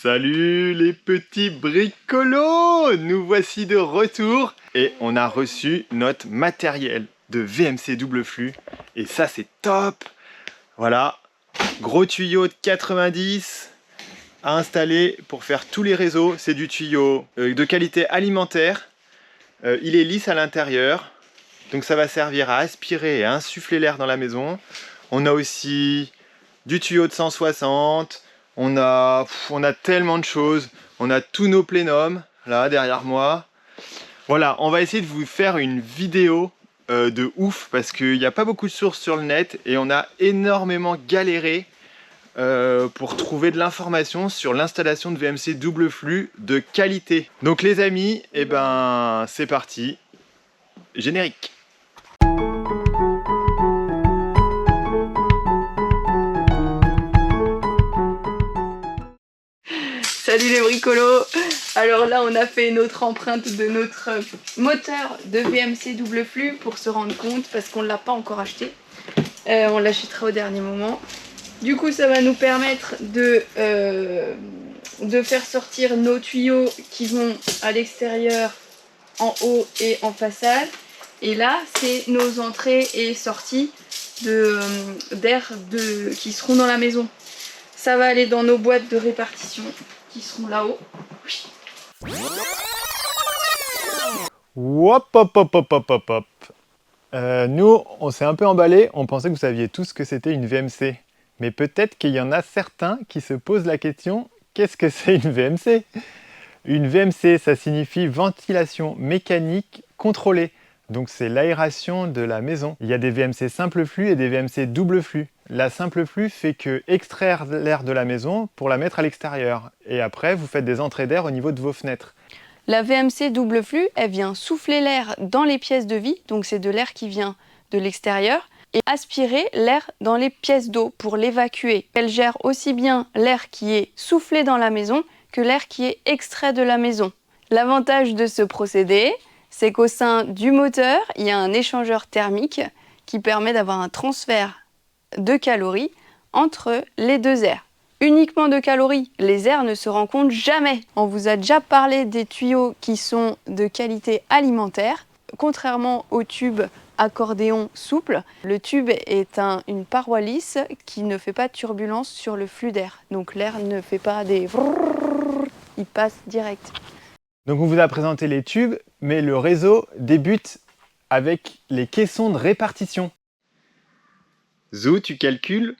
Salut les petits bricolos! Nous voici de retour et on a reçu notre matériel de VMC double flux et ça c'est top! Voilà, gros tuyau de 90 à installer pour faire tous les réseaux. C'est du tuyau de qualité alimentaire, il est lisse à l'intérieur, donc ça va servir à aspirer et à insuffler l'air dans la maison. On a aussi du tuyau de 160, on a tellement de choses, on a tous nos plénums là derrière moi. Voilà, on va essayer de vous faire une vidéo de ouf parce qu'il n'y a pas beaucoup de sources sur le net et on a énormément galéré pour trouver de l'information sur l'installation de VMC double flux de qualité. Donc les amis, et ben c'est parti, générique. Salut les bricolos! Alors là on a fait notre empreinte de notre moteur de VMC double flux pour se rendre compte parce qu'on ne l'a pas encore acheté. On l'achètera au dernier moment. Du coup ça va nous permettre de faire sortir nos tuyaux qui vont à l'extérieur, en haut et en façade. Et là c'est nos entrées et sorties d'air qui seront dans la maison. Ça va aller dans nos boîtes de répartition qui seront là-haut. Hop hop hop hop hop hop hop. Nous, on s'est un peu emballé, on pensait que vous saviez tous que c'était une VMC. Mais peut-être qu'il y en a certains qui se posent la question, qu'est-ce que c'est une VMC? Une VMC, ça signifie ventilation mécanique contrôlée. Donc c'est l'aération de la maison. Il y a des VMC simple flux et des VMC double flux. La simple flux fait que extraire l'air de la maison pour la mettre à l'extérieur. Et après, vous faites des entrées d'air au niveau de vos fenêtres. La VMC double flux, elle vient souffler l'air dans les pièces de vie, donc c'est de l'air qui vient de l'extérieur, et aspirer l'air dans les pièces d'eau pour l'évacuer. Elle gère aussi bien l'air qui est soufflé dans la maison que l'air qui est extrait de la maison. L'avantage de ce procédé, c'est qu'au sein du moteur, il y a un échangeur thermique qui permet d'avoir un transfert de calories entre les deux airs. Uniquement de calories, les airs ne se rencontrent jamais. On vous a déjà parlé des tuyaux qui sont de qualité alimentaire. Contrairement au tube accordéon souple, le tube est une paroi lisse qui ne fait pas de turbulence sur le flux d'air. Donc l'air ne fait pas des... il passe direct. Donc on vous a présenté les tubes, mais le réseau débute avec les caissons de répartition. Zou, tu calcules?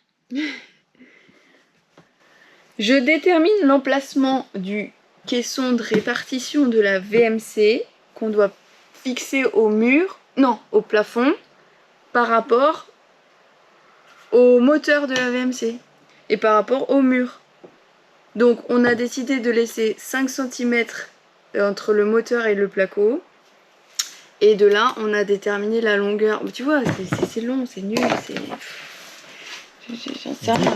Je détermine l'emplacement du caisson de répartition de la VMC qu'on doit fixer au mur, non, au plafond, par rapport au moteur de la VMC et par rapport au mur. Donc on a décidé de laisser 5 cm entre le moteur et le placo. Et de là, on a déterminé la longueur. Tu vois, c'est long, c'est nul, j'en sais rien.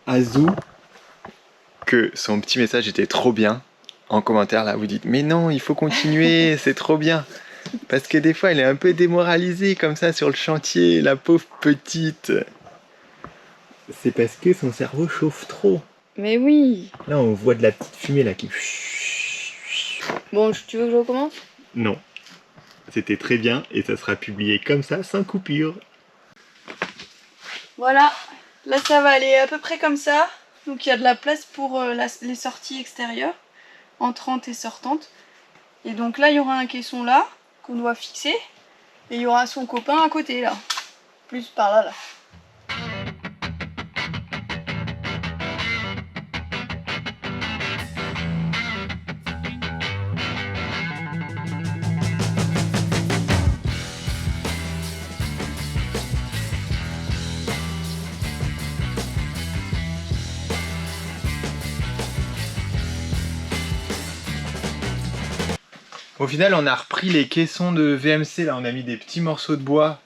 Azou, que son petit message était trop bien. En commentaire, là, vous dites, mais non, il faut continuer, c'est trop bien. Parce que des fois, elle est un peu démoralisée comme ça sur le chantier, la pauvre petite. C'est parce que son cerveau chauffe trop. Mais oui. Là, on voit de la petite fumée là qui... Bon, tu veux que je recommence? Non. C'était très bien et ça sera publié comme ça, sans coupure. Voilà, là ça va aller à peu près comme ça. Donc il y a de la place pour les sorties extérieures, entrantes et sortantes. Et donc là il y aura un caisson là, qu'on doit fixer. Et il y aura son copain à côté là. Plus par là, là. Au final, on a repris les caissons de VMC, là on a mis des petits morceaux de bois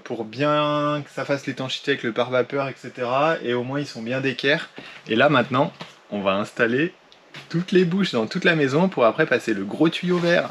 pour bien que ça fasse l'étanchéité avec le pare-vapeur, etc. Et au moins ils sont bien d'équerre. Et là maintenant, on va installer toutes les bouches dans toute la maison pour après passer le gros tuyau vert.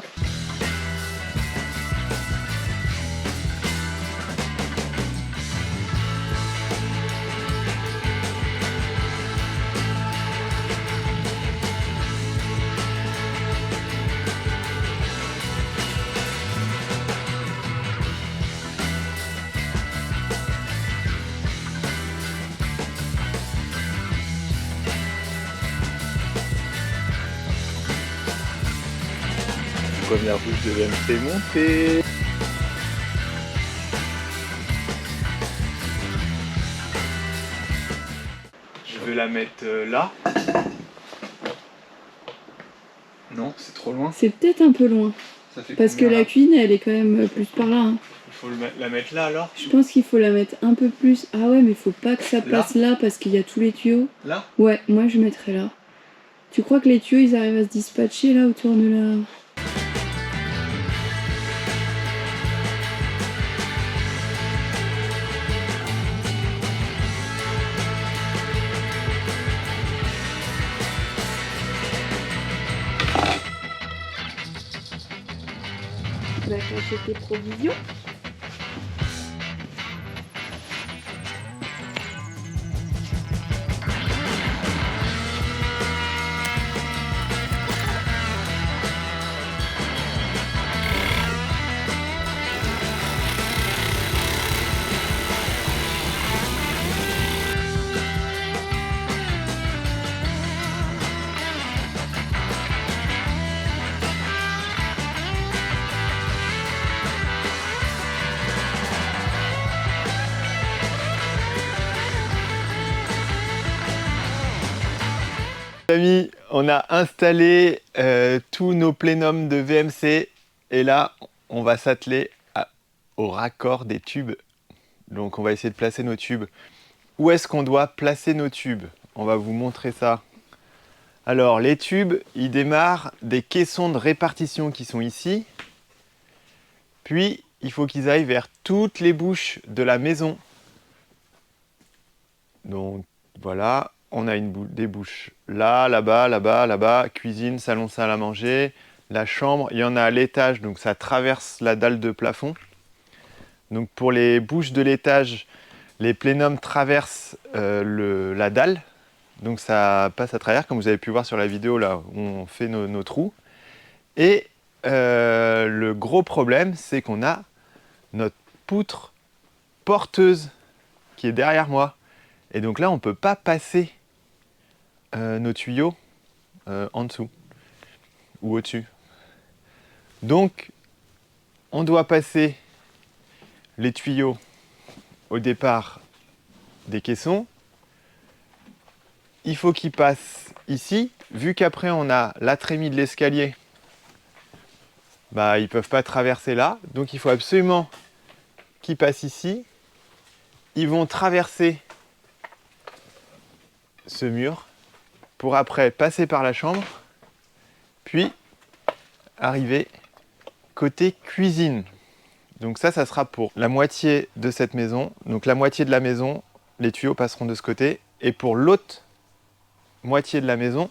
Première bouche de VMC montée. Je vais la mettre là. Non, c'est trop loin. C'est peut-être un peu loin. Ça fait Parce que combien, la là cuisine, elle est quand même plus par là. Hein. Il faut la mettre là alors. Je pense qu'il faut la mettre un peu plus. Ah ouais, mais faut pas que ça passe là parce qu'il y a tous les tuyaux. Là. Ouais, moi je mettrais là. Tu crois que les tuyaux, ils arrivent à se dispatcher là autour de la... Tu vas cacher tes provisions. Amis, on a installé tous nos plénums de VMC et là on va s'atteler au raccord des tubes. Donc on va essayer de placer nos tubes. Où est-ce qu'on doit placer nos tubes? On va vous montrer ça. Alors les tubes, ils démarrent des caissons de répartition qui sont ici. Puis il faut qu'ils aillent vers toutes les bouches de la maison. Donc voilà. On a des bouches là, là-bas, là-bas, là-bas, cuisine, salon, salle à manger, la chambre. Il y en a à l'étage, donc ça traverse la dalle de plafond. Donc pour les bouches de l'étage, les plénums traversent la dalle. Donc ça passe à travers, comme vous avez pu voir sur la vidéo là où on fait nos trous. Et le gros problème, c'est qu'on a notre poutre porteuse qui est derrière moi. Et donc là, on ne peut pas passer nos tuyaux en dessous ou au-dessus. Donc, on doit passer les tuyaux au départ des caissons. Il faut qu'ils passent ici. Vu qu'après, on a la trémie de l'escalier, bah, ils ne peuvent pas traverser là. Donc, il faut absolument qu'ils passent ici. Ils vont traverser ce mur pour après passer par la chambre, puis arriver côté cuisine. Donc ça sera pour la moitié de cette maison. Donc la moitié de la maison, les tuyaux passeront de ce côté. Et pour l'autre moitié de la maison,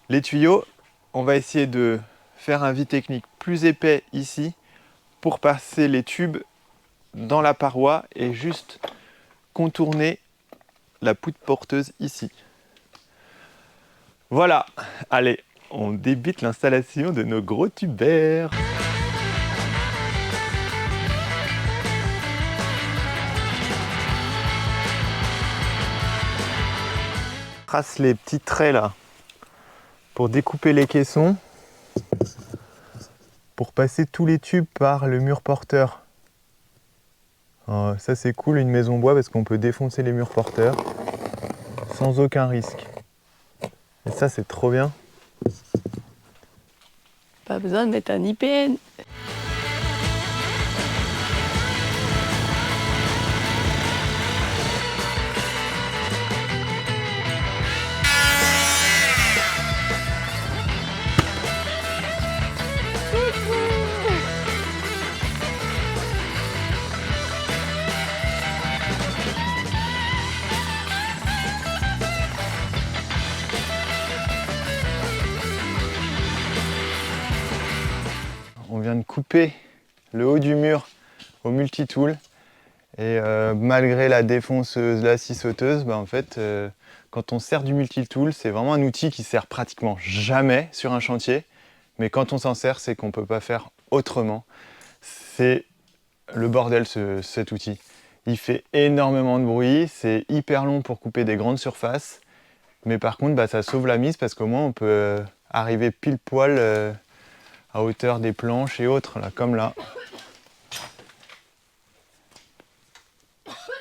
les tuyaux, on va essayer de faire un vis technique plus épais ici pour passer les tubes dans la paroi et juste contourner la poutre porteuse ici. Voilà, allez, on débute l'installation de nos gros tubères. Trace les petits traits là pour découper les caissons, pour passer tous les tubes par le mur porteur. Alors, ça c'est cool, une maison bois, parce qu'on peut défoncer les murs porteurs sans aucun risque. Et ça c'est trop bien. Pas besoin de mettre un IPN. On vient de couper le haut du mur au multitool et malgré la défonceuse, la scie sauteuse, bah en fait, quand on sert du multitool, c'est vraiment un outil qui sert pratiquement jamais sur un chantier, mais quand on s'en sert, c'est qu'on ne peut pas faire autrement. C'est le bordel cet outil. Il fait énormément de bruit, c'est hyper long pour couper des grandes surfaces, mais par contre bah, ça sauve la mise parce qu'au moins on peut arriver pile poil à hauteur des planches et autres, là, comme là.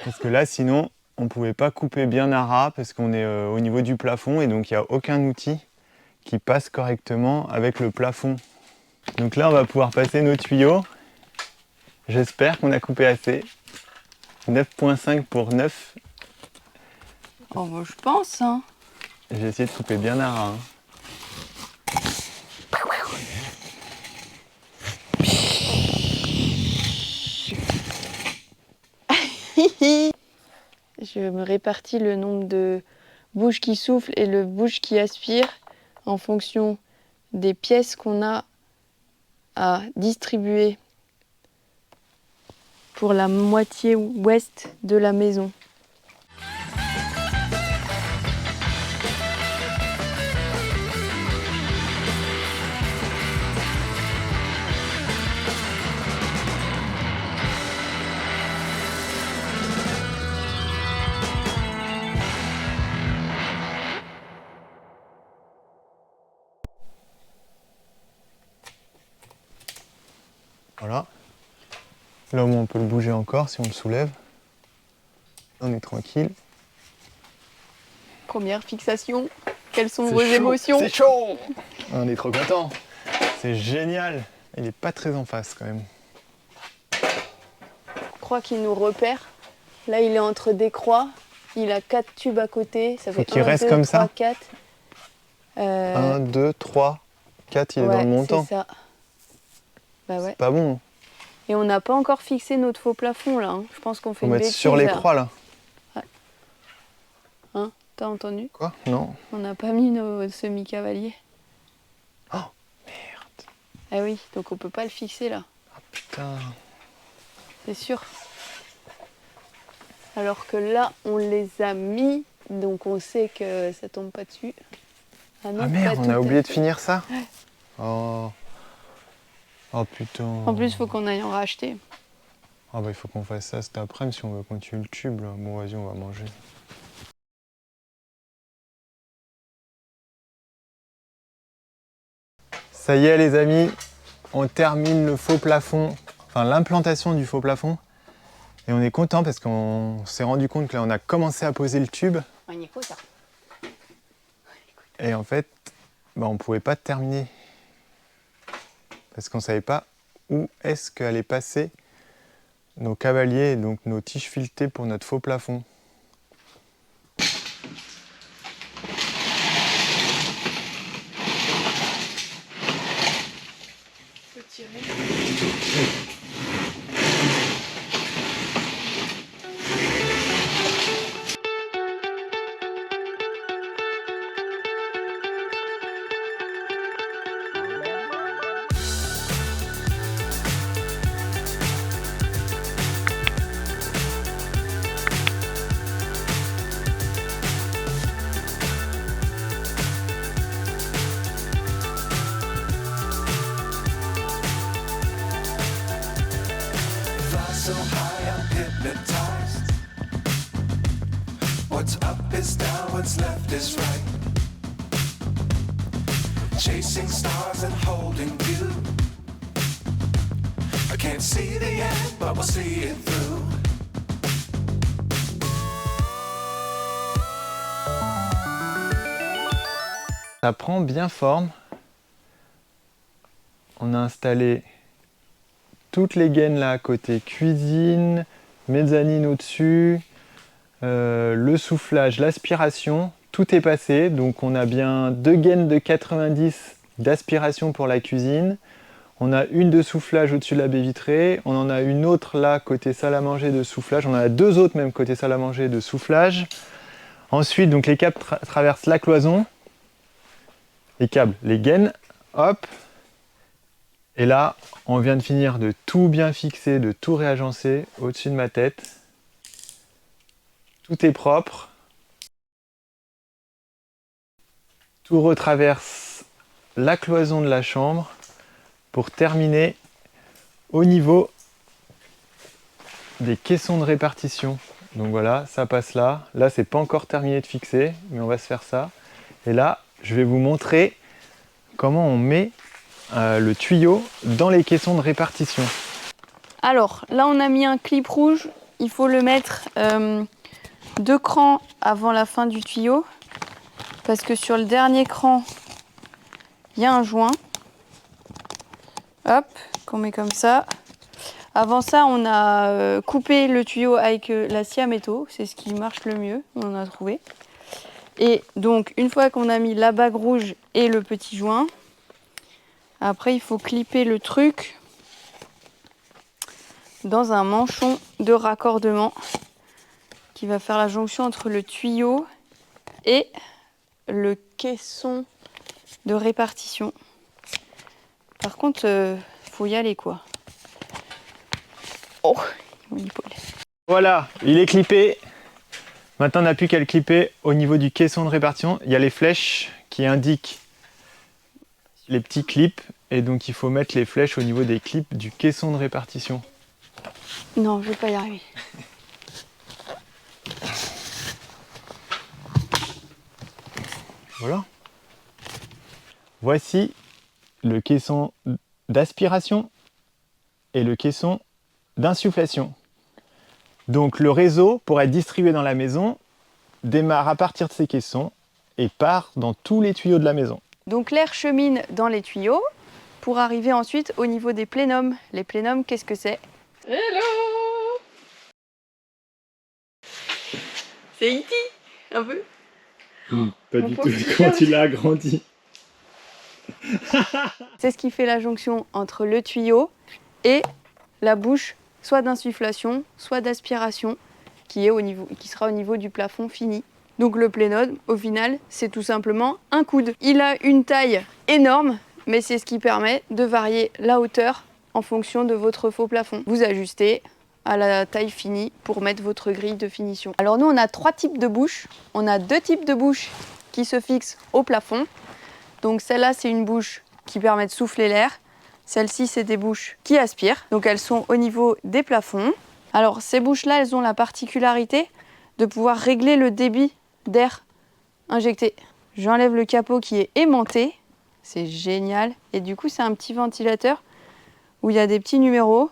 Parce que là, sinon, on ne pouvait pas couper bien à ras parce qu'on est au niveau du plafond et donc il n'y a aucun outil qui passe correctement avec le plafond. Donc là, on va pouvoir passer nos tuyaux. J'espère qu'on a coupé assez. 9,5 pour 9. Oh, bah, je pense, hein. J'ai essayé de couper bien à ras. Hein. Je me répartis le nombre de bouches qui soufflent et le bouche qui aspire en fonction des pièces qu'on a à distribuer pour la moitié ouest de la maison. Voilà. Là au moins on peut le bouger encore si on le soulève. On est tranquille. Première fixation. Quelles sont C'est vos chaud, émotions? C'est chaud. On est trop content. C'est génial. Il n'est pas très en face quand même. Je crois qu'il nous repère. Là, il est entre des croix. Il a 4 tubes à côté. Ça fait qu'il 1, reste 2, comme 3, ça. 4. 1, 2, 3, 4, il est dans le montant. C'est ça. Bah ouais. C'est pas bon. Et on n'a pas encore fixé notre faux plafond là. Hein. Je pense qu'on fait Faut une mettre bêtise. sur les là. croix là. Hein? T'as entendu? Quoi? Non. On n'a pas mis nos semi-cavaliers. Oh merde. Ah oui, donc on peut pas le fixer là. Ah putain. C'est sûr. Alors que là, on les a mis, donc on sait que ça tombe pas dessus. Non, Ah merde, pas on tout a à oublié de fait. finir ça. Oh. Oh putain. En plus, il faut qu'on aille en racheter. Ah bah il faut qu'on fasse ça cet après-midi si on veut continuer le tube là. Bon vas-y, on va manger. Ça y est les amis, on termine le faux plafond, enfin l'implantation du faux plafond. Et on est content parce qu'on s'est rendu compte que là on a commencé à poser le tube. Et en fait, bah, on ne pouvait pas terminer. Parce qu'on ne savait pas où est-ce qu'allaient passer nos cavaliers, donc nos tiges filetées pour notre faux plafond. So high, I'm hypnotized. What's up is down, what's left is right. Chasing stars and holding you. I can't see the end, but we'll see it through. Ça prend bien forme. On a installé toutes les gaines là à côté, cuisine, mezzanine au-dessus, le soufflage, l'aspiration, tout est passé. Donc on a bien 2 gaines de 90 d'aspiration pour la cuisine. On a une de soufflage au-dessus de la baie vitrée. On en a une autre là côté salle à manger de soufflage. On en a 2 autres même côté salle à manger de soufflage. Ensuite, donc les câbles traversent la cloison. Les câbles, les gaines, hop. Et là, on vient de finir de tout bien fixer, de tout réagencer au-dessus de ma tête. Tout est propre. Tout retraverse la cloison de la chambre pour terminer au niveau des caissons de répartition. Donc voilà, ça passe là. Là, c'est pas encore terminé de fixer, mais on va se faire ça. Et là, je vais vous montrer comment on met le tuyau dans les caissons de répartition. Alors là on a mis un clip rouge, il faut le mettre 2 crans avant la fin du tuyau parce que sur le dernier cran il y a un joint. Hop, qu'on met comme ça. Avant ça on a coupé le tuyau avec la scie à métaux, c'est ce qui marche le mieux, on en a trouvé. Et donc une fois qu'on a mis la bague rouge et le petit joint, après il faut clipper le truc dans un manchon de raccordement qui va faire la jonction entre le tuyau et le caisson de répartition. Par contre, faut y aller quoi. Oh, mon épaule. Voilà, il est clippé. Maintenant, on n'a plus qu'à le clipper au niveau du caisson de répartition. Il y a les flèches qui indiquent les petits clips. Et donc, il faut mettre les flèches au niveau des clips du caisson de répartition. Non, je vais pas y arriver. Voilà. Voici le caisson d'aspiration et le caisson d'insufflation. Donc le réseau, pour être distribué dans la maison, démarre à partir de ces caissons et part dans tous les tuyaux de la maison. Donc l'air chemine dans les tuyaux pour arriver ensuite au niveau des plénums. Les plénums, qu'est-ce que c'est? Hello! C'est E.T. un peu? Pas Mon du pauvre tout, petit comment cœur. tu l'as agrandi. C'est ce qui fait la jonction entre le tuyau et la bouche, soit d'insufflation, soit d'aspiration, qui sera au niveau du plafond fini. Donc le plénum, au final, c'est tout simplement un coude. Il a une taille énorme, mais c'est ce qui permet de varier la hauteur en fonction de votre faux plafond. Vous ajustez à la taille finie pour mettre votre grille de finition. Alors nous, on a 3 types de bouches. On a 2 types de bouches qui se fixent au plafond. Donc celle-là, c'est une bouche qui permet de souffler l'air. Celle-ci, c'est des bouches qui aspirent. Donc elles sont au niveau des plafonds. Alors ces bouches-là, elles ont la particularité de pouvoir régler le débit d'air injecté. J'enlève le capot qui est aimanté. C'est génial. Et du coup, c'est un petit ventilateur où il y a des petits numéros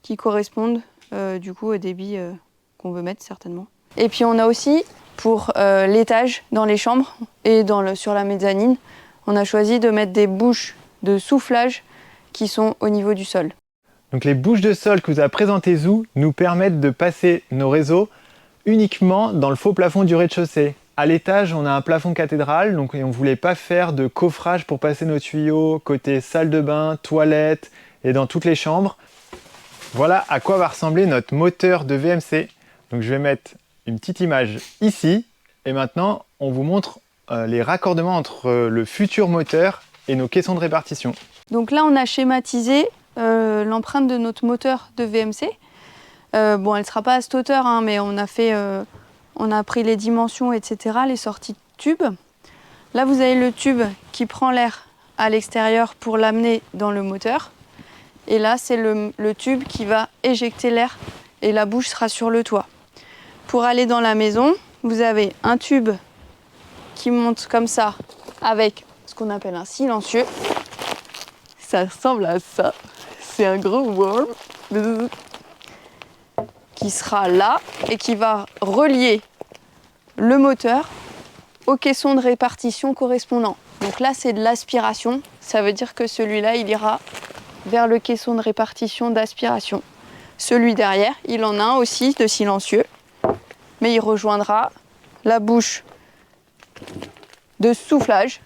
qui correspondent du coup au débit qu'on veut mettre certainement. Et puis on a aussi pour l'étage dans les chambres et sur la mezzanine, on a choisi de mettre des bouches de soufflage qui sont au niveau du sol. Donc les bouches de sol que vous a présentées Zou nous permettent de passer nos réseaux uniquement dans le faux plafond du rez-de-chaussée. À l'étage, on a un plafond cathédrale, donc on ne voulait pas faire de coffrage pour passer nos tuyaux côté salle de bain, toilette et dans toutes les chambres. Voilà à quoi va ressembler notre moteur de VMC. Donc je vais mettre une petite image ici et maintenant on vous montre les raccordements entre le futur moteur et nos caissons de répartition. Donc là, on a schématisé l'empreinte de notre moteur de VMC. Bon, elle ne sera pas à cette hauteur, hein, mais on a pris les dimensions, etc., les sorties de tubes. Là, vous avez le tube qui prend l'air à l'extérieur pour l'amener dans le moteur. Et là, c'est le tube qui va éjecter l'air et la bouche sera sur le toit. Pour aller dans la maison, vous avez un tube qui monte comme ça avec ce qu'on appelle un silencieux. Ça ressemble à ça. C'est un gros worm qui sera là et qui va relier le moteur au caisson de répartition correspondant. Donc là, c'est de l'aspiration. Ça veut dire que celui-là, il ira vers le caisson de répartition d'aspiration. Celui derrière, il en a un aussi de silencieux, mais il rejoindra la bouche de soufflage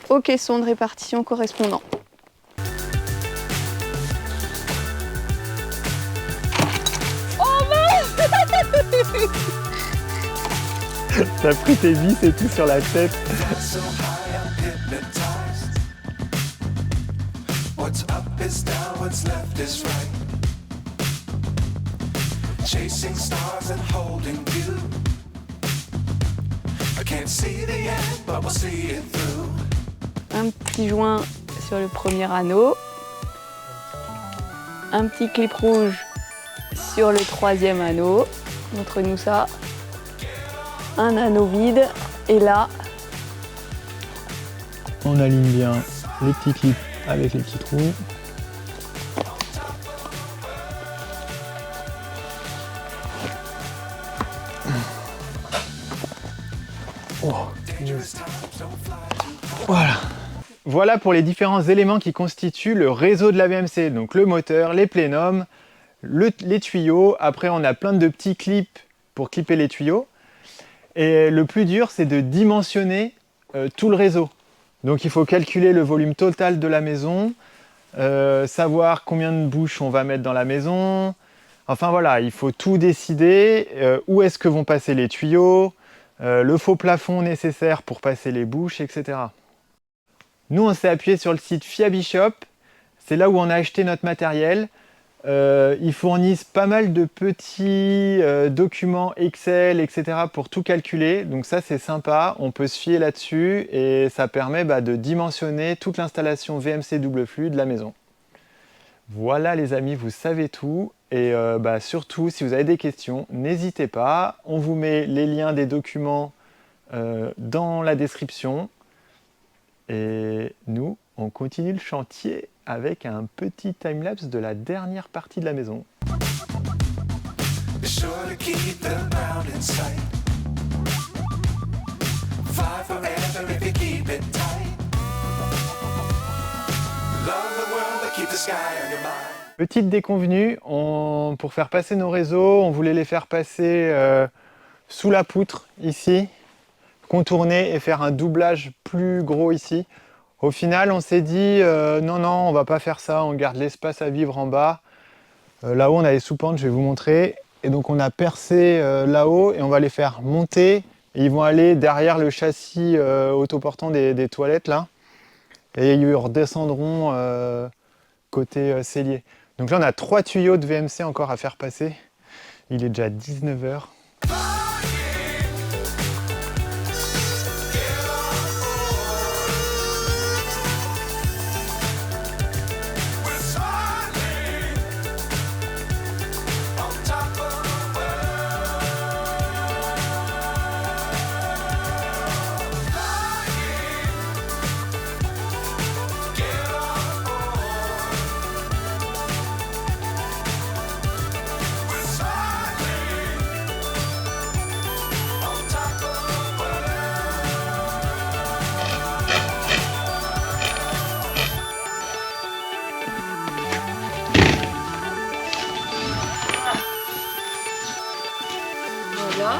au caisson de répartition correspondant. T'as pris tes vis et tout sur la tête. So high, I'm hypnotized. What's up is down, what's left is right. Chasing stars and holding you. I can't see the end, but we'll see it through. Un petit joint sur le premier anneau. Un petit clip rouge sur le troisième anneau. Montre-nous ça. Un anneau vide. Et là, On aligne bien les petits clips avec les petits trous. Oh. Voilà. Voilà pour les différents éléments qui constituent le réseau de la VMC. Donc le moteur, les plénums, les tuyaux. Après, on a plein de petits clips pour clipper les tuyaux. Et le plus dur, c'est de dimensionner tout le réseau. Donc il faut calculer le volume total de la maison, savoir combien de bouches on va mettre dans la maison. Enfin voilà, il faut tout décider, où est-ce que vont passer les tuyaux, le faux plafond nécessaire pour passer les bouches, etc. Nous, on s'est appuyé sur le site Fiabishop. C'est là où on a acheté notre matériel. Ils fournissent pas mal de petits documents Excel, etc. pour tout calculer. Donc ça, c'est sympa. On peut se fier là-dessus et ça permet de dimensionner toute l'installation VMC double flux de la maison. Voilà les amis, vous savez tout. Et surtout, si vous avez des questions, n'hésitez pas. On vous met les liens des documents dans la description. Et nous, on continue le chantier avec un petit timelapse de la dernière partie de la maison. Be sure to keep the ground in sight. Fly forever if you keep it tight. Love the world, but keep the sky on your mind. Petite déconvenue, pour faire passer nos réseaux, on voulait les faire passer sous la poutre ici, contourner et faire un doublage plus gros ici. Au final, on s'est dit non, on va pas faire ça, on garde l'espace à vivre en bas. Là-haut, on a les sous-pentes, je vais vous montrer. Et donc, on a percé là-haut et on va les faire monter. Et ils vont aller derrière le châssis autoportant des toilettes là. Et ils redescendront côté cellier. Donc là, on a 3 tuyaux de VMC encore à faire passer. Il est déjà 19 h. Voilà.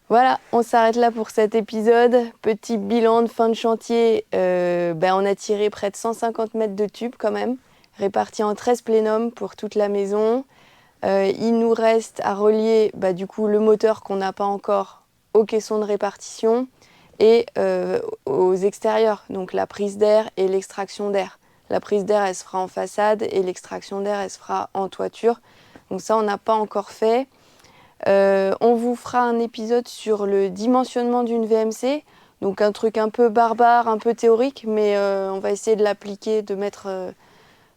Voilà, on s'arrête là pour cet épisode. Petit bilan de fin de chantier. On a tiré près de 150 mètres de tubes quand même, répartis en 13 plénums pour toute la maison. Il nous reste à relier du coup le moteur qu'on n'a pas encore au caisson de répartition et aux extérieurs, donc la prise d'air et l'extraction d'air. La prise d'air, elle se fera en façade et l'extraction d'air, elle se fera en toiture. Donc ça, on n'a pas encore fait. On vous fera un épisode sur le dimensionnement d'une VMC. Donc un truc un peu barbare, un peu théorique, mais on va essayer de l'appliquer,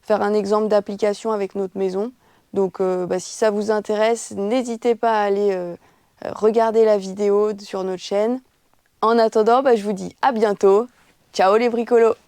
faire un exemple d'application avec notre maison. Donc si ça vous intéresse, n'hésitez pas à aller regarder la vidéo sur notre chaîne. En attendant, je vous dis à bientôt. Ciao les bricolos!